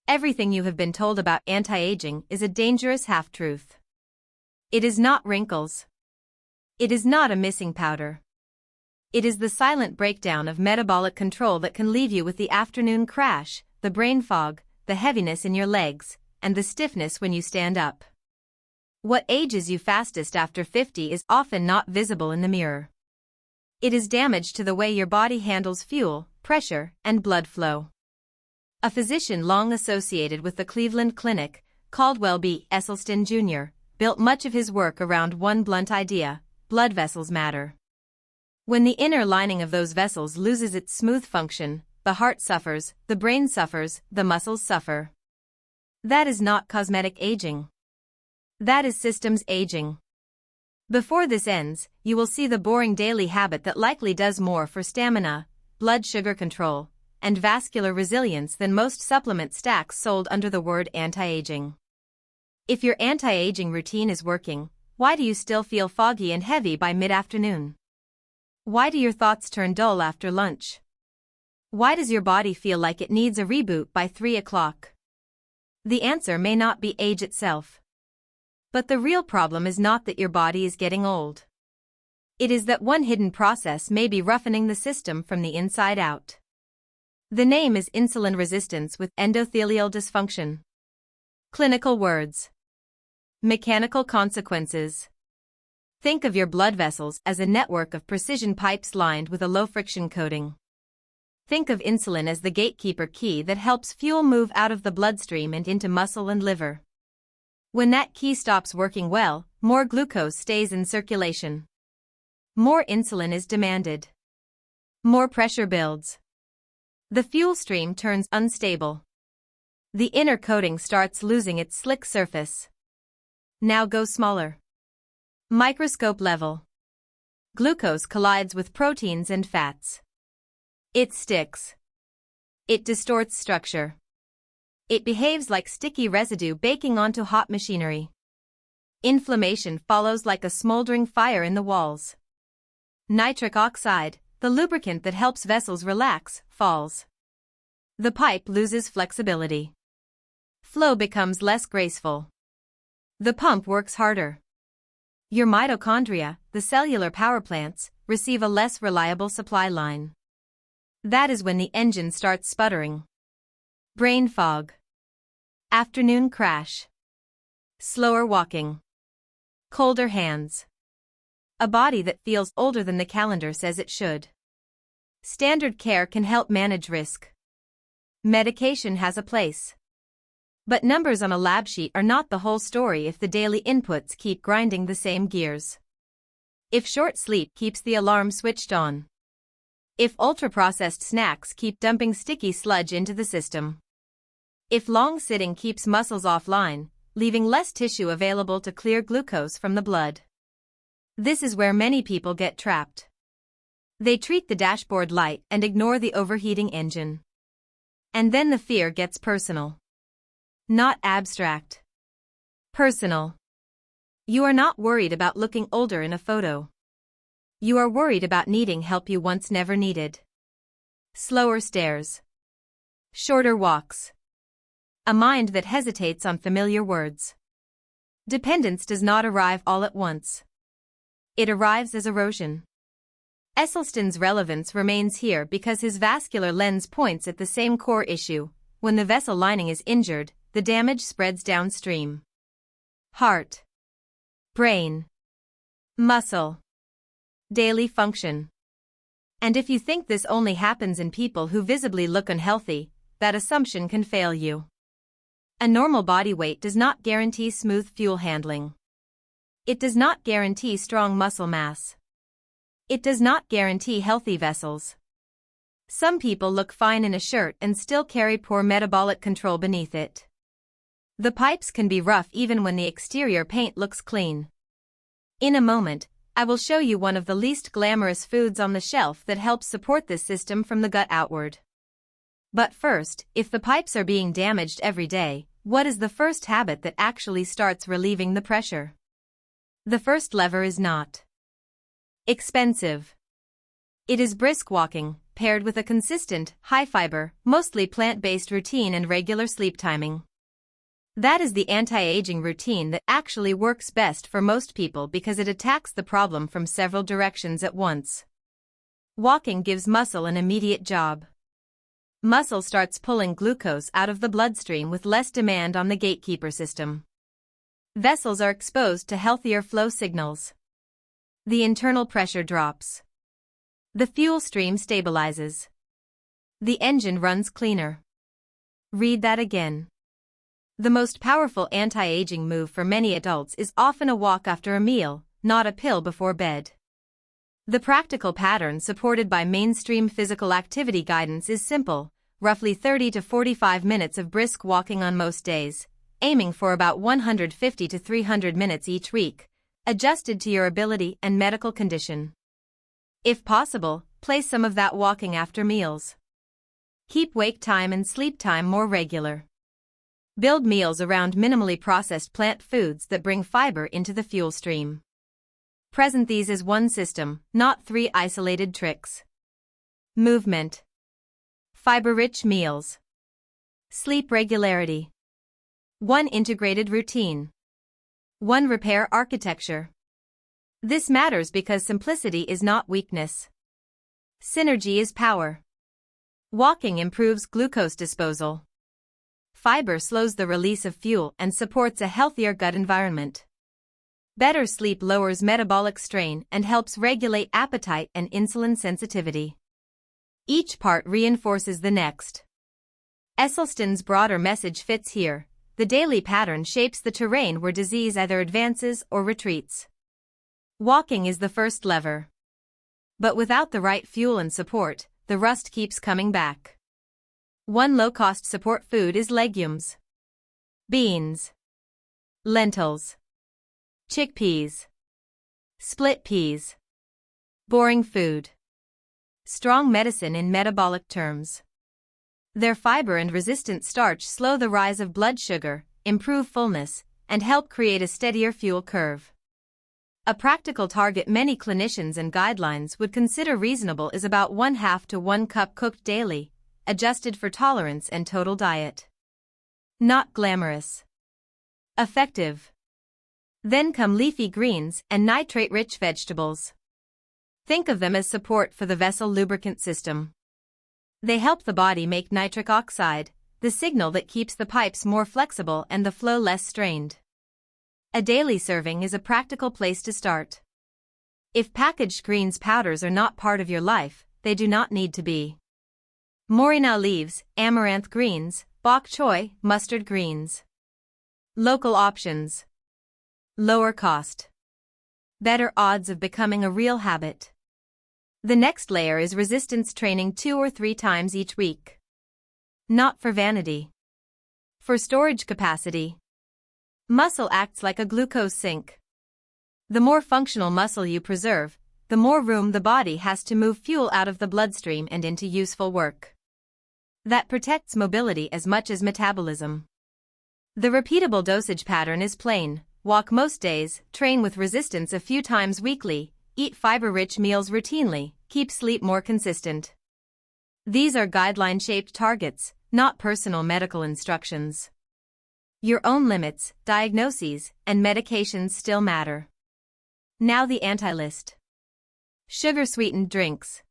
Everything you have been told about anti-aging is a dangerous half-truth. It is not wrinkles. It is not a missing powder. It is the silent breakdown of metabolic control that can leave you with the afternoon crash, the brain fog, the heaviness in your legs, and the stiffness when you stand up. What ages you fastest after 50 is often not visible in the mirror. It is damage to the way your body handles fuel, pressure, and blood flow. A physician long associated with the Cleveland Clinic, Caldwell B. Esselstyn Jr., built much of his work around one blunt idea: blood vessels matter. When the inner lining of those vessels loses its smooth function, the heart suffers, the brain suffers, the muscles suffer. That is not cosmetic aging. That is systems aging. Before this ends, you will see the boring daily habit that likely does more for stamina, blood sugar control, and vascular resilience than most supplement stacks sold under the word anti-aging. If your anti-aging routine is working, why do you still feel foggy and heavy by mid-afternoon? Why do your thoughts turn dull after lunch? Why does your body feel like it needs a reboot by 3 o'clock? The answer may not be age itself. But the real problem is not that your body is getting old. It is that one hidden process may be roughening the system from the inside out. The name is insulin resistance with endothelial dysfunction. Clinical words. Mechanical consequences. Think of your blood vessels as a network of precision pipes lined with a low-friction coating. Think of insulin as the gatekeeper key that helps fuel move out of the bloodstream and into muscle and liver. When that key stops working well, more glucose stays in circulation. More insulin is demanded. More pressure builds. The fuel stream turns unstable. The inner coating starts losing its slick surface. Now go smaller. Microscope level. Glucose collides with proteins and fats. It sticks. It distorts structure. It behaves like sticky residue baking onto hot machinery. Inflammation follows like a smoldering fire in the walls. Nitric oxide, the lubricant that helps vessels relax, falls. The pipe loses flexibility. Flow becomes less graceful. The pump works harder. Your mitochondria, the cellular power plants, receive a less reliable supply line. That is when the engine starts sputtering. Brain fog. Afternoon crash. Slower walking. Colder hands. A body that feels older than the calendar says it should. Standard care can help manage risk. Medication has a place. But numbers on a lab sheet are not the whole story if the daily inputs keep grinding the same gears. If short sleep keeps the alarm switched on. If ultra-processed snacks keep dumping sticky sludge into the system. If long sitting keeps muscles offline, leaving less tissue available to clear glucose from the blood. This is where many people get trapped. They treat the dashboard light and ignore the overheating engine. And then the fear gets personal. Not abstract. Personal. You are not worried about looking older in a photo. You are worried about needing help you once never needed. Slower stairs. Shorter walks. A mind that hesitates on familiar words. Dependence does not arrive all at once. It arrives as erosion. Esselstyn's relevance remains here because his vascular lens points at the same core issue. When the vessel lining is injured, the damage spreads downstream. Heart. Brain. Muscle. Daily function. And if you think this only happens in people who visibly look unhealthy, that assumption can fail you. A normal body weight does not guarantee smooth fuel handling. It does not guarantee strong muscle mass. It does not guarantee healthy vessels. Some people look fine in a shirt and still carry poor metabolic control beneath it. The pipes can be rough even when the exterior paint looks clean. In a moment, I will show you one of the least glamorous foods on the shelf that helps support this system from the gut outward. But first, if the pipes are being damaged every day, what is the first habit that actually starts relieving the pressure? The first lever is not expensive. It is brisk walking, paired with a consistent, high-fiber, mostly plant-based routine and regular sleep timing. That is the anti-aging routine that actually works best for most people because it attacks the problem from several directions at once. Walking gives muscle an immediate job. Muscle starts pulling glucose out of the bloodstream with less demand on the gatekeeper system. Vessels are exposed to healthier flow signals. The internal pressure drops. The fuel stream stabilizes. The engine runs cleaner. Read that again. The most powerful anti-aging move for many adults is often a walk after a meal, not a pill before bed. The practical pattern supported by mainstream physical activity guidance is simple, roughly 30 to 45 minutes of brisk walking on most days, aiming for about 150 to 300 minutes each week, adjusted to your ability and medical condition. If possible, place some of that walking after meals. Keep wake time and sleep time more regular. Build meals around minimally processed plant foods that bring fiber into the fuel stream. Present these as one system, not 3 isolated tricks. Movement. Fiber-rich meals. Sleep regularity. 1 integrated routine. 1 repair architecture. This matters because simplicity is not weakness. Synergy is power. Walking improves glucose disposal. Fiber slows the release of fuel and supports a healthier gut environment. Better sleep lowers metabolic strain and helps regulate appetite and insulin sensitivity. Each part reinforces the next. Esselstyn's broader message fits here. The daily pattern shapes the terrain where disease either advances or retreats. Walking is the first lever. But without the right fuel and support, the rust keeps coming back. 1 low-cost support food is legumes. Beans. Lentils. Chickpeas. Split peas. Boring food. Strong medicine in metabolic terms. Their fiber and resistant starch slow the rise of blood sugar, improve fullness, and help create a steadier fuel curve. A practical target many clinicians and guidelines would consider reasonable is about 1/2 to 1 cup cooked daily, adjusted for tolerance and total diet. Not glamorous. Effective. Then come leafy greens and nitrate-rich vegetables. Think of them as support for the vessel lubricant system. They help the body make nitric oxide, the signal that keeps the pipes more flexible and the flow less strained. A daily serving is a practical place to start. If packaged greens powders are not part of your life, they do not need to be. Morina leaves, amaranth greens, bok choy, mustard greens. Local options. Lower cost. Better odds of becoming a real habit. The next layer is resistance training 2 or 3 times each week. Not for vanity. For storage capacity. Muscle acts like a glucose sink. The more functional muscle you preserve, the more room the body has to move fuel out of the bloodstream and into useful work. That protects mobility as much as metabolism. The repeatable dosage pattern is plain: walk most days, train with resistance a few times weekly, eat fiber-rich meals routinely, keep sleep more consistent. These are guideline-shaped targets, not personal medical instructions. Your own limits, diagnoses, and medications still matter. Now the anti-list. Sugar-sweetened drinks.